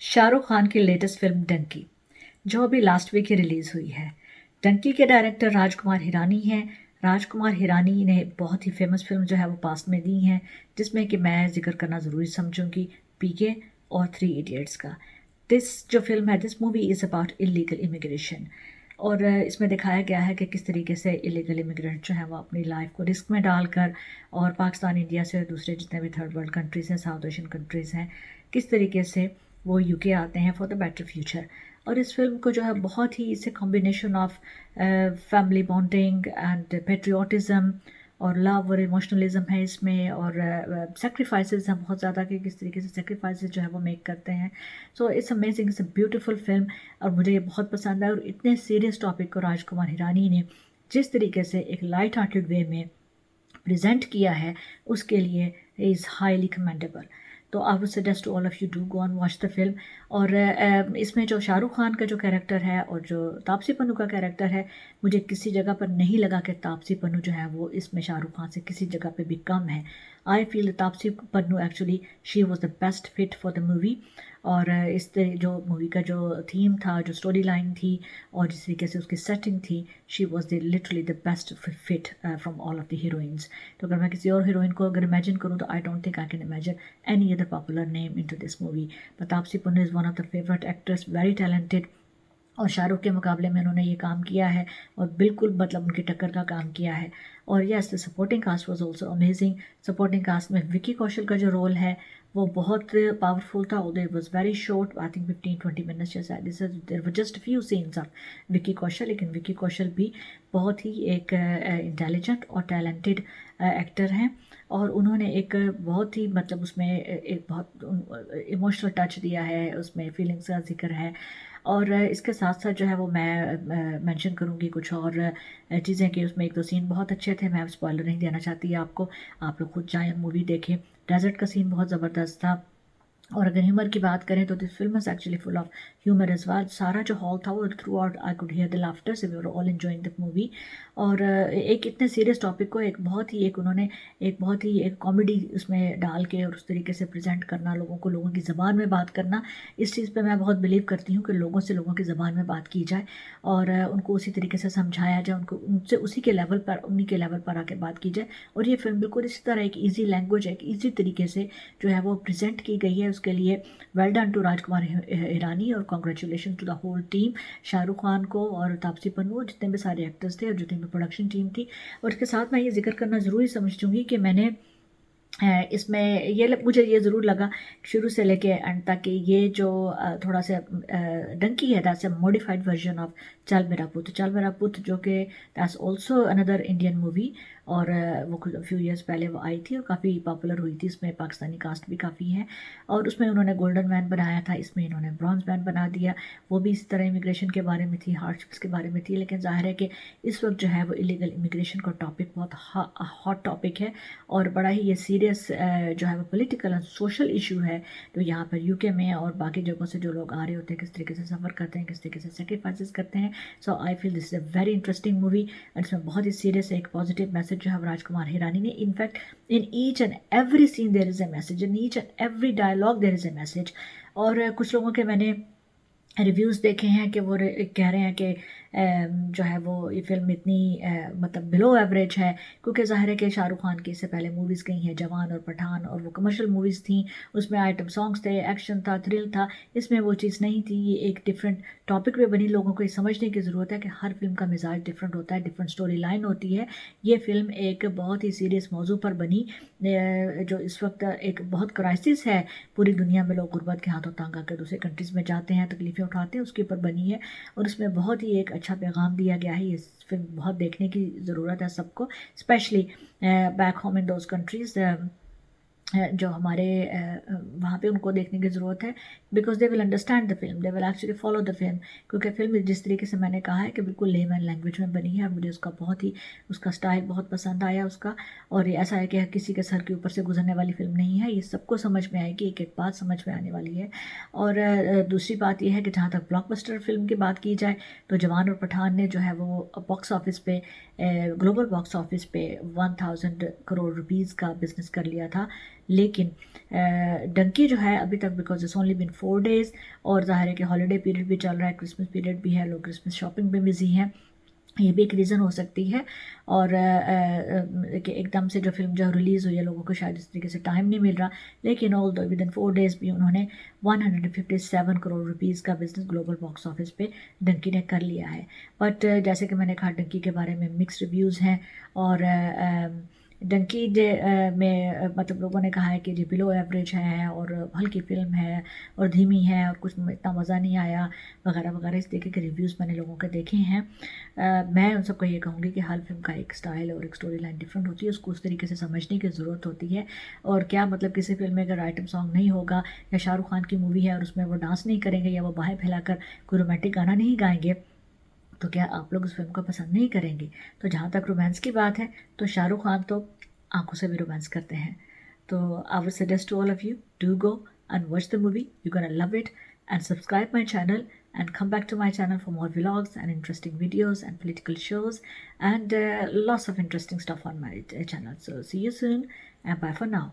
शाहरुख खान की latest film Dunki, जो अभी लास्ट वीक ही रिलीज़ हुई है। डंकी के डायरेक्टर राजकुमार हिरानी हैं। राजकुमार हिरानी ने बहुत ही फेमस फिल्म जो है वो पास्ट में दी हैं, जिसमें कि मैं ज़िक्र करना ज़रूरी समझूंगी पीके और थ्री इडियट्स का। जो फिल्म है, this movie is about illegal immigration. और इसमें दिखाया गया है कि किस तरीके से इलीगल इमिग्रेंट जो है वो अपनी लाइफ को रिस्क में डालकर और पाकिस्तान, इंडिया से दूसरे जितने भी थर्ड वर्ल्ड कंट्रीज़ हैं, साउथ एशियन कंट्रीज़ हैं, किस तरीके से वो यूके आते हैं फॉर द बेटर फ्यूचर। और इस फिल्म को जो है बहुत ही इसे combination of family bonding and patriotism और लव और इमोशनलिज्म है इसमें, और सेक्रीफाइसेस हैं बहुत ज़्यादा कि किस तरीके से सेक्रीफाइसेस जो है वो मेक करते हैं। So it's amazing, it's a beautiful film और मुझे ये बहुत पसंद है। और इतने सीरियस टॉपिक को राजकुमार हिरानी ने जिस तरीके से एक लाइट हार्टेड वे में प्रेजेंट किया है, उसके लिए इज़ हाईली कमेंडेबल। तो I would suggest to all of you do go on watch the film. और इसमें जो शाहरुख खान का जो कैरेक्टर है और जो तापसी पन्नू का कैरेक्टर है, मुझे किसी जगह पर नहीं लगा कि तापसी पन्नू जो है वो इसमें शाहरुख खान से किसी जगह पे भी कम है। I feel Taapsee Pannu actually she was the best fit for the movie. और जो मूवी का जो थीम था, जो स्टोरी लाइन थी और जिस तरीके से उसकी सेटिंग थी, she was the literally the best fit from all of the heroines. तो अगर मैं किसी और हीरोइन को अगर इमेजिन करूँ तो I don't think I can imagine any other popular name into this movie. But Taapsee Pannu is one of the favorite actors, very talented. और शाहरुख के मुकाबले में उन्होंने ये काम किया है और बिल्कुल मतलब उनकी टक्कर का काम किया है। और yes, the supporting cast was also amazing. Supporting cast में विकी कौशल का जो रोल है वो बहुत पावरफुल था। और it was very short, I think 15-20 minutes जैसा। There were just few scenes of Vicky Kaushal, लेकिन विकी कौशल भी बहुत ही एक इंटेलिजेंट और टैलेंटेड एक्टर हैं। और उन्होंने एक बहुत ही मतलब उसमें एक बहुत इमोशनल टच दिया है, उसमें फीलिंग्स का जिक्र है। और इसके साथ साथ जो है वो मैं मेंशन करूँगी कुछ और चीज़ें कि उसमें एक दो सीन बहुत अच्छे थे। मैं स्पॉइलर नहीं देना चाहती आपको, आप लोग खुद जाएँ मूवी देखें। डेजर्ट का सीन बहुत ज़बरदस्त था। और अगर ह्यूमर की बात करें तो this film is actually full of humour as well. सारा जो हॉल था वो throughout I could hear the laughter, say we were all enjoying the movie. और एक इतने सीरियस टॉपिक को उन्होंने एक बहुत ही एक कॉमेडी उसमें डाल के और उस तरीके से प्रेजेंट करना, लोगों की ज़बान में बात करना, इस चीज़ पे मैं बहुत बिलीव करती हूँ कि लोगों की ज़बान में बात की जाए और उनको उसी तरीके से समझाया जाए, उनको उनसे उन्हीं के लेवल पर आके बात की जाए। और ये फिल्म बिल्कुल इसी तरह एक ईजी लैंग्वेज, एक ईजी तरीके से जो है वो प्रेजेंट की गई है। उसके लिए well done to Rajkumar Hirani और congratulation to the whole team, Shahrukh Khan को और तापसी पन्नू, जितने भी सारे एक्टर्स थे और जितनी भी प्रोडक्शन टीम थी। और इसके साथ मैं ये जिक्र करना ज़रूरी समझूंगी कि मैंने इसमें मुझे ये ज़रूर लगा शुरू से लेके एंड तक कि ये जो थोड़ा सा डंकी है, that's a modified version of चल मेरा पुत। चल मेरा पुत जो कि that's also another Indian movie. और वो कुछ फ्यू ईयर्स पहले वो आई थी और काफ़ी पॉपुलर हुई थी। इसमें पाकिस्तानी कास्ट भी काफ़ी है और उसमें उन्होंने गोल्डन मैन बनाया था, इसमें इन्होंने ब्रॉन्ज मैन बना दिया। वो भी इसी तरह इमिग्रेशन के बारे में थी, हार्डशिप्स के बारे में थी। लेकिन जाहिर है कि इस वक्त जो है वो इलीगल इमिग्रेशन का टॉपिक बहुत हॉट टॉपिक है और बड़ा ही ये सीरियस जो है वो पॉलिटिकल एंड सोशल इशू है। तो यहाँ पर यूके में और बाकी जगहों से जो लोग आ रहे होते हैं, किस तरीके से सफ़र करते हैं, किस तरीके से सेक्रीफाइसेस करते हैं। So I feel this is a very interesting movie and इसमें बहुत ही सीरियस एक पॉजिटिव मैसेज जो है राजकुमार हिरानी ने, in fact in each and every scene there is a message, in each and every dialogue there is a message. और कुछ लोगों के मैंने रिव्यूज़ देखे हैं कि वो कह रहे हैं कि जो है वो ये फ़िल्म इतनी मतलब बिलो एवरेज है, क्योंकि ज़ाहिर है कि शाहरुख खान की इससे पहले मूवीज़ गई हैं, जवान और पठान, और वो कमर्शियल मूवीज़ थी, उसमें आइटम सॉन्ग्स थे, एक्शन था, थ्रिल था। इसमें वो चीज़ नहीं थी। ये एक डिफरेंट टॉपिक पे बनी। लोगों को ये समझने की ज़रूरत है कि हर फिल्म का मिजाज डिफरेंट होता है, डिफरेंट स्टोरी लाइन होती है। ये फ़िल्म एक बहुत ही सीरियस मौजू पर बनी, जो इस वक्त एक बहुत क्राइसिस है पूरी दुनिया में। लोग गुर्बत के हाथों तंग आकर दूसरे कंट्रीज़ में जाते हैं, तकलीफ़ें उठाते हैं, उसके ऊपर बनी है। और उसमें बहुत ही एक अच्छा पैगाम दिया गया है। ये फिल्म बहुत देखने की ज़रूरत है सबको, specially back home in those countries जो हमारे वहाँ पे उनको देखने की ज़रूरत है, because they will understand the film, they will actually follow the film. क्योंकि फिल्म जिस तरीके से मैंने कहा है कि बिल्कुल लेमन लैंग्वेज में बनी है, मुझे उसका बहुत ही उसका स्टाइल बहुत पसंद आया उसका। और ये ऐसा है कि किसी के सर के ऊपर से गुजरने वाली फिल्म नहीं है, ये सबको समझ में आएगी, एक एक बात समझ में आने वाली है। और दूसरी बात यह है कि जहाँ तक ब्लॉकबस्टर फिल्म की बात की जाए तो जवान और पठान ने जो है वो बॉक्स ऑफिस पे ग्लोबल बॉक्स ऑफिस पे 1000 करोड़ रुपीज़ का बिजनेस कर लिया था। लेकिन डंकी जो है अभी तक, because it's only been 4 days, और ज़ाहिर है कि हॉलीडे पीरियड भी चल रहा है, क्रिसमस पीरियड भी है, लोग क्रिसमस शॉपिंग में बिजी हैं, ये भी एक रीज़न हो सकती है। और कि एकदम से जो फिल्म जो रिलीज़ हुई है, लोगों को शायद इस तरीके से टाइम नहीं मिल रहा, लेकिन ऑल दो विद इन 4 days भी उन्होंने 157 करोड़ रुपीज़ का बिजनेस ग्लोबल बॉक्स ऑफिस पे डंकी ने कर लिया है। बट जैसे कि मैंने कहा, डंकी के बारे में मिक्स रिव्यूज़ हैं, और डंकी में मतलब लोगों ने कहा है कि जी बिलो एवरेज है, और हल्की फिल्म है, और धीमी है, और कुछ इतना मज़ा नहीं आया, वगैरह वगैरह, इस तरीके के रिव्यूज़ मैंने लोगों के देखे हैं। मैं उन सबको ये कहूँगी कि हर फिल्म का एक स्टाइल और एक स्टोरी लाइन डिफरेंट होती है, उसको उस तरीके से समझने की ज़रूरत होती है। और क्या मतलब किसी फिल्म में अगर आइटम सॉन्ग नहीं होगा, या शाहरुख खान की मूवी है और उसमें वो डांस नहीं करेंगे, या वो बाहें फैलाकर कोई रोमांटिक गाना नहीं गाएंगे, तो क्या आप लोग उस फिल्म को पसंद नहीं करेंगे? तो जहाँ तक रोमांस की बात है, तो शाहरुख खान तो आंखों से भी रोमांस करते हैं। तो I would suggest to all of you, do go and watch the movie, you gonna love it, and subscribe my channel and come back to my channel for more vlogs and interesting videos and political shows and lots of interesting stuff on my channel. So see you soon and bye for now.